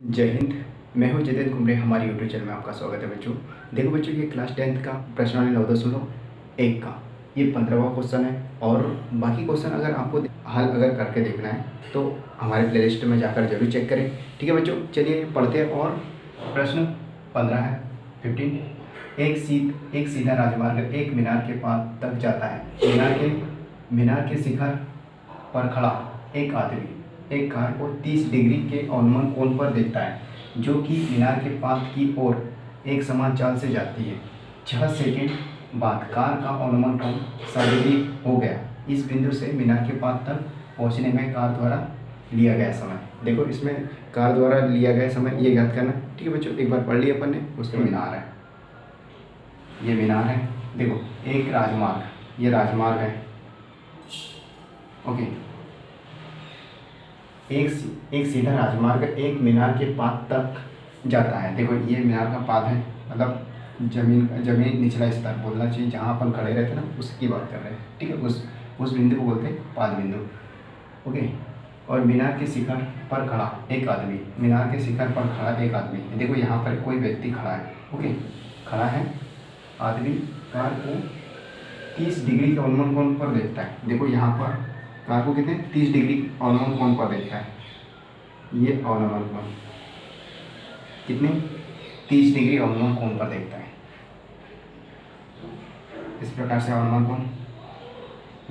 जय हिंद। मैं हूं जितेंद्र कुमरे। हमारे यूट्यूब चैनल में आपका स्वागत है बच्चों। देखो बच्चों, ये क्लास 10th का प्रश्नावली 9.1 का ये 15वां क्वेश्चन है। और बाकी क्वेश्चन अगर आपको हल अगर करके देखना है तो हमारे प्लेलिस्ट में जाकर जरूर चेक करें। ठीक है बच्चों, चलिए पढ़ते हैं। और प्रश्न 15 है 15। एक सीधा राजमार्ग एक मीनार के पास तक जाता है। मीनार के शिखर पर खड़ा एक आदमी एक कार को 30 डिग्री के अवनमन कोण पर देखता है, जो कि मीनार के पास की ओर एक समान चाल से जाती है। 6 सेकंड बाद कार का अवनमन कोण 60 डिग्री हो गया। इस बिंदु से मीनार के पास तक पहुंचने में कार द्वारा लिया गया समय। देखो, इसमें कार द्वारा लिया गया समय ये याद करना। ठीक है बच्चों, एक बार पढ़ लिया अपन ने। उसके मीनार है, ये मीनार है। देखो, एक राजमार्ग, ये राजमार्ग है। ओके, एक सीधा राजमार्ग एक मीनार के पाद तक जाता है। देखो, ये मीनार का पाद है, मतलब जमीन निचला स्तर बोलना चाहिए, जहाँ अपन खड़े रहते ना, उसकी बात कर रहे हैं। ठीक है, उस बिंदु को बोलते हैं पाद बिंदु। ओके, और मीनार के शिखर पर खड़ा एक आदमी, मीनार के शिखर पर खड़ा एक आदमी। देखो, यहाँ पर कोई व्यक्ति खड़ा है। ओके, खड़ा है आदमी, कार को 30 डिग्री के अवनमन कोण पर देखता है। देखो, यहाँ पर कार को कितने 30 डिग्री अवनमन कोण पर देखता है। ये अवनमन कोण कितने 30 डिग्री अवनमन कोण पर देखता है। इस प्रकार से अवनमन कोण।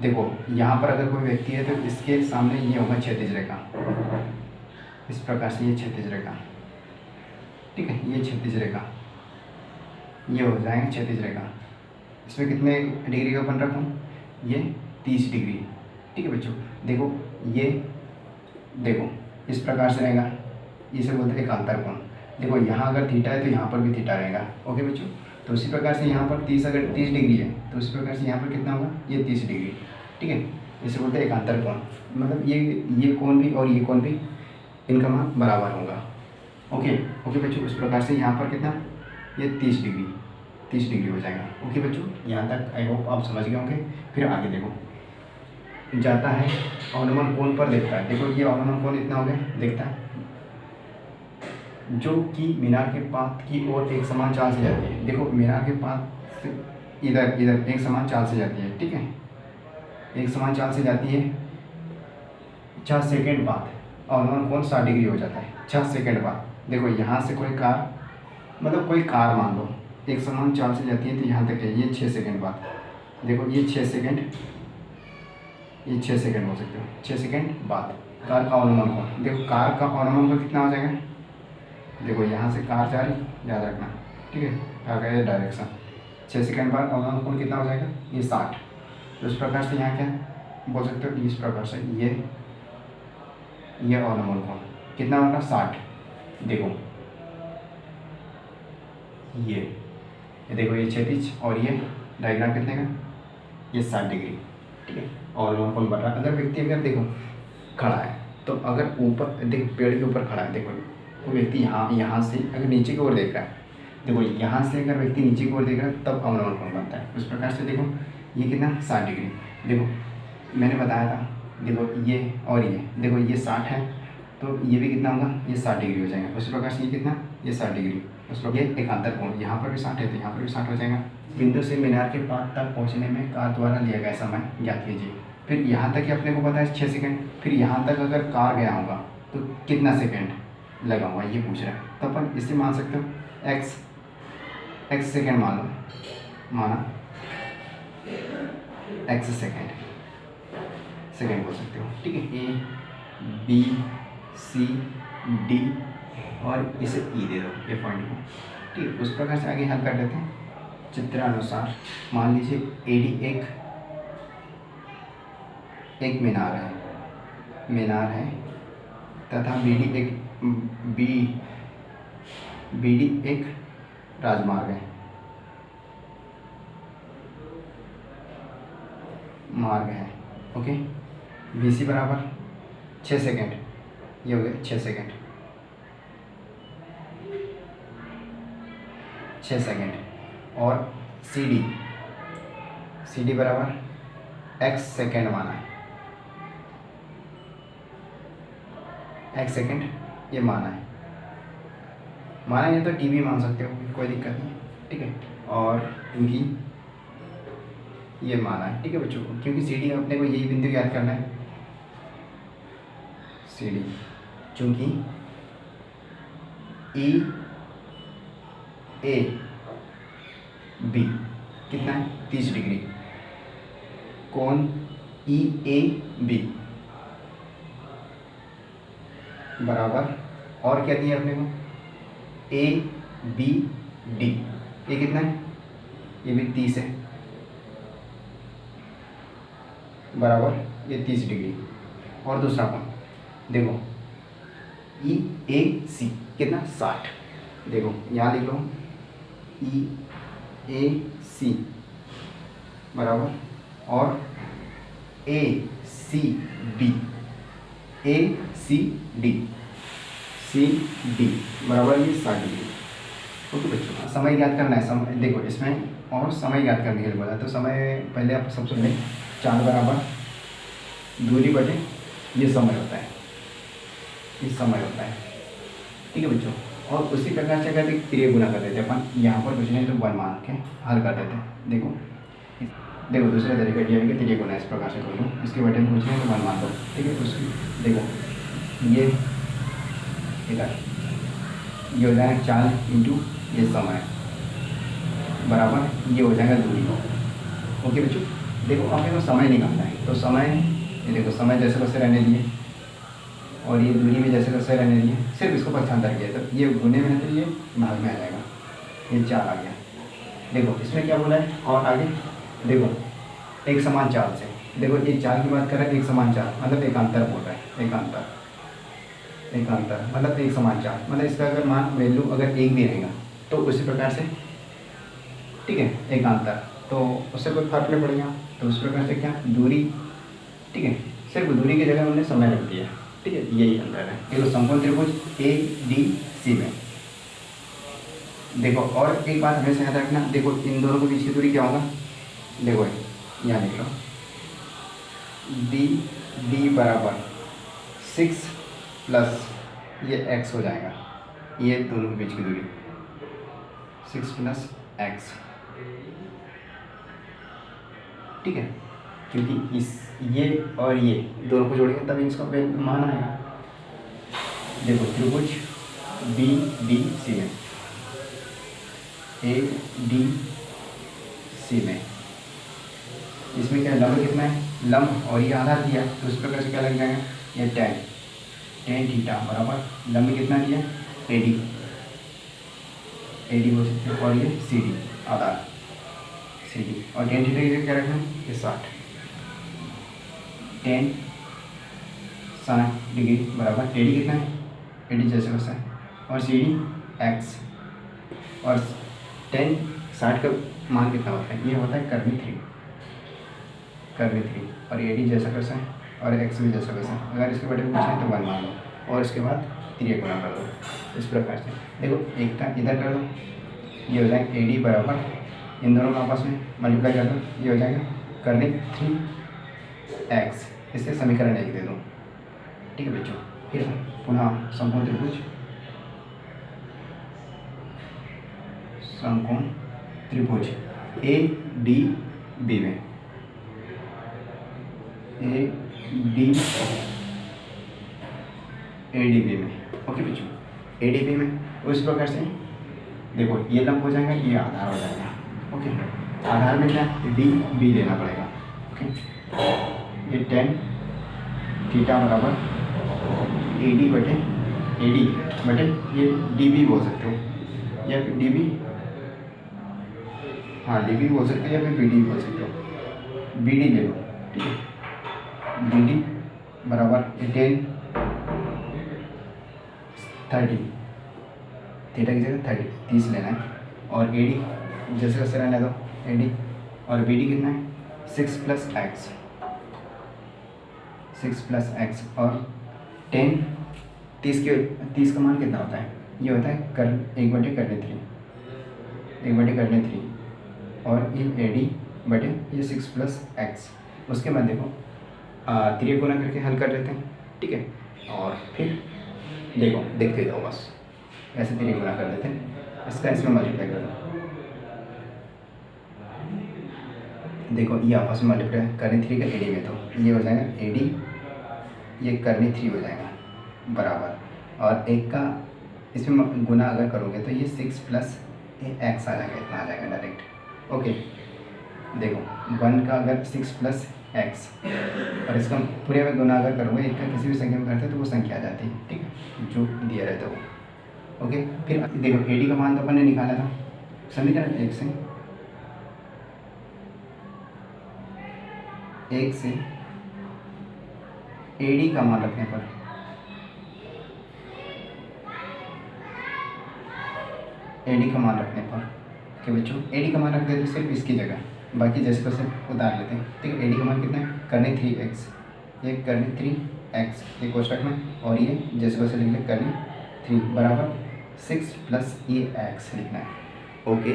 देखो, यहाँ पर अगर कोई व्यक्ति है तो इसके सामने ये होगा क्षैतिज रेखा। इस प्रकार से ये क्षैतिज रेखा, ठीक है, ये क्षैतिज रेखा, ये हो जाएगा क्षैतिज रेखा। इसमें कितने डिग्री का बन रखूँ? ये 30 डिग्री। ठीक है बच्चों, देखो ये, देखो इस प्रकार से रहेगा। इसे बोलते हैं एकांतर कोण। देखो, यहाँ अगर थीटा है तो यहाँ पर भी थीटा रहेगा। ओके बच्चों, तो उसी प्रकार से यहाँ पर 30 अगर 30 डिग्री है तो उसी प्रकार से यहाँ पर कितना होगा? ये 30 डिग्री। ठीक है, इसे बोलते हैं एकांतर कोण। मतलब ये कोण भी और ये कोण भी, इनका मान बराबर होगा। ओके ओके बच्चों, उस प्रकार से यहाँ पर कितना? ये 30 डिग्री हो जाएगा। ओके बच्चों, यहाँ तक आई होप आप समझ गए होंगे। फिर आगे देखो, जाता है अवनमन कोण पर देखता है। देखो, ये अवनमन कोण इतना हो गया, देखता है, जो कि मीनार के पास की ओर एक समान चाल से जाती है। देखो, मीनार के पास से इधर एक समान चाल से जाती है। ठीक है, एक समान चाल से जाती है। 6 सेकंड बाद अवनमन कोण 60 डिग्री हो जाता है। 6 सेकंड बाद देखो, यहाँ से कोई कार, मतलब कोई कार मान लो, एक समान चाल से जाती है तो यहाँ तक है। ये 6 सेकंड बाद देखो, ये 6 सेकंड, ये 6 सेकंड हो सकते हो। 6 सेकंड बाद कार का अवनमन कोण, देखो कार का अवनमन कोण कितना हो जाएगा? देखो, यहाँ से कार जा रही, याद रखना। ठीक है, कार का ये डायरेक्शन। 6 सेकंड बाद अवनमन कोण कितना हो जाएगा? ये 60। तो इस प्रकार से यहाँ क्या बोल सकते हो? इस प्रकार से ये अवनमन कोण कितना होगा? 60। देखो ये देखो, ये क्षैतिज और ये डायग्राम कितने का? ये 60 डिग्री। ठीक है, अवनमन कोण बढ़ रहा है। अगर व्यक्ति अगर देखो खड़ा है तो अगर ऊपर देख, पेड़ के ऊपर खड़ा है, देखो वो व्यक्ति यहाँ से अगर नीचे की ओर देख रहा है, देखो यहाँ से अगर व्यक्ति नीचे की ओर देख रहा है तब अवनमन कोण बनता है। उस प्रकार से देखो, ये कितना? 60 डिग्री। देखो मैंने बताया था, देखो ये और ये, देखो ये 60 है तो ये भी कितना होगा? ये 60 डिग्री हो जाएगा। उसी प्रकार से ये कितना? ये 60 डिग्री। उस प्रकार ये एकांतर कोण, यहाँ पर भी 60 है तो यहाँ पर भी 60 हो जाएगा। बिंदु से मीनार के पास तक पहुँचने में कार द्वारा लिया गया समय ज्ञात कीजिए। फिर यहाँ तक ही अपने को पता है 6 सेकंड। फिर यहाँ तक अगर कार गया होगा तो कितना सेकंड लगा होगा, ये पूछ रहा है। तो अपन इससे मान सकते हो x सेकंड मान लो, माना x सेकंड बोल सकते हो। ठीक है, A B C D और इसे E दे दो, ये पॉइंट को। ठीक है, उस प्रकार से आगे हल कर लेते हैं चित्रानुसार। मान लीजिए AD एक मीनार है तथा BD एक राजमार्ग है। ओके, BC बराबर 6 सेकंड, ये हो गया 6 सेकंड, 6 सेकंड। और CD बराबर x सेकंड माना है, x सेकंड ये माना है। माना है तो टी भी मान सकते हो, कोई दिक्कत नहीं, ठीक है। और क्योंकि ये माना है, ठीक है बच्चों, क्योंकि सी डी अपने को यही बिंदु याद करना है, सी डी, चूँकि ई ए बी कितना है 30 डिग्री, कोण ई ए बी बराबर, और क्या दिया अपने को, ए बी डी, ये कितना है, ये भी 30 है, बराबर ये 30 डिग्री। और दूसरा कोण देखो ई ए सी कितना 60, देखो यहाँ लिख लो ई ए सी बराबर, और ए सी डी, ए सी डी, सी डी बराबर ये 60 डिग्री। ओके बच्चों, समय याद करना है, समय देखो इसमें और समय याद करने के लिए बोला, तो समय पहले आप सब सुन लें, 4 बराबर दूरी बटे ये समय होता है, ये समय होता है, ठीक है बच्चों। और उसी प्रकार से अगर एक क्रिया गुना कर देते अपन, यहाँ पर कुछ नहीं तो 1 मान के हल कर देते हैं। देखो देखो दूसरे तरीके ये है कि त्रिय गुना इस प्रकार से कर लो, इसके बटे में कुछ नहीं तो 1 मान दो, ठीक है। उसकी देखो ये इधर ये हो जाएगा 4 इंटू ये समय बराबर ये हो जाएगा दूरी। ओके बच्चों, देखो आपके को समय निकालना है, तो समय ये देखो समय जैसे वैसे रहने दिए, और ये दूरी भी जैसे वैसे रहने दिए, सिर्फ इसको पक्षांतर किया तो ये गुने में है तो ये भाग में आ जाएगा, ये 4 आ गया। देखो इसमें क्या बोला है, और आगे देखो एक समान चाल से, देखो ये 4 की बात कर रहा है, एक समान चाल मतलब एकांतर बोल रहा है, एकांतर मतलब एक समान चाल, मतलब इसका अगर मान वैल्यू अगर 1 भी रहेगा तो उसी प्रकार से, ठीक है, एकांतर तो उससे कोई फर्क नहीं पड़ेगा, तो उस प्रकार से क्या दूरी, ठीक है, सिर्फ दूरी की जगह उन्होंने समय रख दिया, ठीक है, यही अंतर है। ये तो समकोण त्रिभुज ए डी सी में देखो, और एक बात हमेशा याद रखना, देखो इन दोनों के बीच की दूरी क्या होगा, देखो यहाँ लिख लो डी डी बराबर 6 प्लस ये x हो जाएगा, ये दोनों के बीच की दूरी 6 प्लस x, ठीक है, क्योंकि इस ये और ये दोनों को जोड़ेंगे तब इसका मान आएगा। देखो त्रिभुज बी डी सी में, ए डी सी में, इसमें क्या लंब कितना है, लंब और ये आधार दिया, तो उस प्रकार से क्या लग जाएगा, ये tan थीटा बराबर लंब कितना दिया, एडी बोल सकते हैं, और ये सी डी आधार सी डी, और tan थीटा की क्या रखना है, ये 60, tan 60 डिग्री बराबर एडी कितना है, एडी जैसे वैसा है, और सी डी एक्स, और tan 60 का मान कितना होता है, ये होता है कर्वी 3, और एडी जैसा वैसा है, और एक्स भी जैसा वैसा है। अगर इसके बटे में पूछे तो 1 मान लो, और इसके बाद 3 गुना कर दो, इस प्रकार से। देखो एक का इधर कर दो, ये हो जाएगा एडी बराबर इन दोनों का आपस में मल्टीप्लाई कर दो, ये हो जाएगा कर्वी 3x, इससे समीकरण 1 दे दो, ठीक है बच्चों। फिर पुनः समकोण त्रिभुज ए डी बी में, ए डी में, ओके बच्चों, ए डी बी में उस प्रकार से देखो ये लंब हो जाएगा, ये आधार हो जाएगा, ओके, आधार में क्या डी बी लेना पड़ेगा, ओके, ये tan थीटा बराबर ए डी बटे ये डी बी बोल सकते हो, या फिर डी बी, हाँ डी बी बोल सकते हो, या फिर बी डी बोल सकते हो, बी डी ले लो, ठीक है, बी डी बराबर tan 30 थीटा की जगह 30 लेना है, और ए डी जैसे वैसे रहने दो, ए डी, और बी डी कितना है 6 प्लस एक्स, और tan 30 का मान कितना होता है, ये होता है 1 बटे करने 3, और ये ए डी बटे ये 6 प्लस एक्स। उसके बाद देखो त्रिय गुना करके हल कर लेते हैं, ठीक है, और फिर देखो देखते जाओ बस, ऐसे 3 गुना कर देते हैं, इसका इसमें मल्टीप्लाई कर दो। देखो ये आपस में मल्टीप्लाई करनी 3 का एडी में, तो ये हो जाएगा एडी, ये करनी 3 हो जाएगा बराबर, और एक का इसमें गुना अगर करोगे तो ये 6 प्लस एक्स आ जाएगा, इतना आ जाएगा डायरेक्ट। ओके, देखो 1 का अगर 6 प्लस एक्स और इसका पूरे में गुना अगर करोगे, एक का किसी भी संख्या में करते हैं तो वो संख्या आ जाती है, ठीक है, जो दिया रहता है वो। ओके, फिर देखो एडी का मान तो अपन ने निकाला था, समीकरण 1 से एडी का मान रखने पर कि बच्चों एडी का मान रख देते सिर्फ इसकी जगह, बाकी जैसे तैसे उतार लेते हैं, ठीक है। एडी का मान कितना है, करनी 3x, ये करनी 3x, ये कोष्टक में, और ये जैसे वैसे लिख ले करनी 3 बराबर 6 प्लस ये x लिखना है। ओके,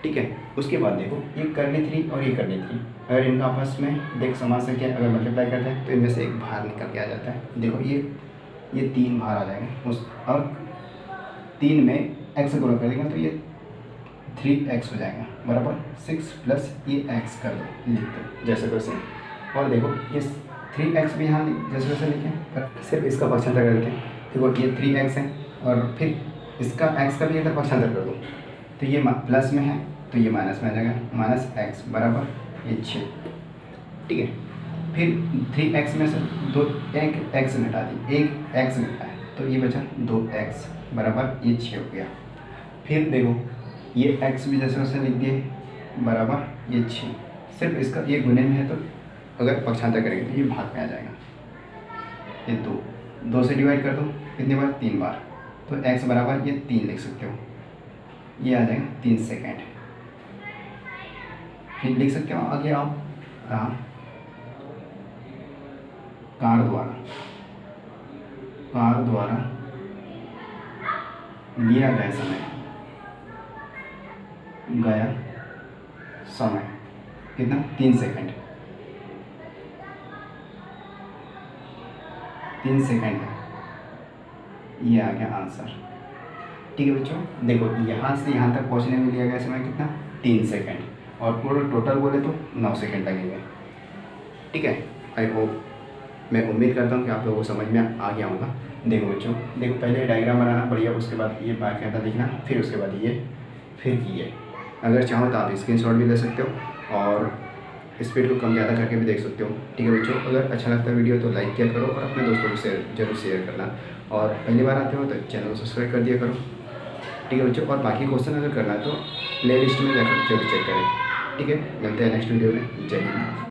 ठीक है। उसके बाद देखो ये करनी 3 और ये करनी 3, अगर इनका आपस में देख समान संख्या अगर मल्टीप्लाई करते हैं तो इनमें से एक बाहर निकल के आ जाता है। देखो ये 3 बाहर आ जाएंगे उस, और 3 में x गुणा कर देंगे तो ये 3x हो जाएगा बराबर 6 प्लस ये x कर दो, लिख दो जैसे वैसे। और देखो ये 3x भी यहाँ जैसे वैसे लिखें, पर सिर्फ इसका पक्षांतर कर देते हैं। देखो ये 3x है और फिर इसका x का भी अगर पक्षांतर कर दो तो ये प्लस में है तो ये माइनस में आ जाएगा, माइनस एक्स बराबर ये 6, ठीक है। फिर 3x में से एक x घटा दी, एक x घटा है तो ये बचा 2x बराबर ये 6 हो गया। फिर देखो ये x भी जैसे वैसे लिख दिए बराबर ये 6, सिर्फ इसका ये गुने में है तो अगर पक्षांतर करेंगे तो ये भाग में आ जाएगा, ये 2 से डिवाइड कर दो कितनी बार, 3 बार, तो x बराबर ये 3 लिख सकते हो, ये आ जाएगा 3 सेकेंड। फिर लिख सकते हो आगे आप कार द्वारा लिया गया समय कितना, 3 सेकेंड, 3 सेकेंड है, ये आ गया आंसर, ठीक है बच्चों। देखो यहाँ से यहाँ तक पहुँचने में लिया गया समय कितना, 3 सेकेंड, और पूरा टोटल बोले तो 9 सेकेंड लगेंगे, ठीक है। आई होप, मैं उम्मीद करता हूँ कि आप लोगों को समझ में आ गया होगा। देखो बच्चों, देखो पहले डायग्राम बनाना बढ़िया, उसके बाद ये बाकायदा लिखना, फिर उसके बाद ये, फिर ये। अगर चाहो तो आप स्क्रीनशॉट भी ले सकते हो और स्पीड को कम ज़्यादा करके भी देख सकते हो, ठीक है बच्चों। अगर अच्छा लगता है वीडियो तो लाइक किया करो और अपने दोस्तों को जरूर शेयर करना, और पहली बार आते हो तो चैनल को सब्सक्राइब कर दिया करो, ठीक है बच्चों। और बाकी क्वेश्चन अगर करना है तो प्ले लिस्ट में जाकर जरूर चेक करें, ठीक है। मिलते हैं नेक्स्ट वीडियो में, जय हिंद।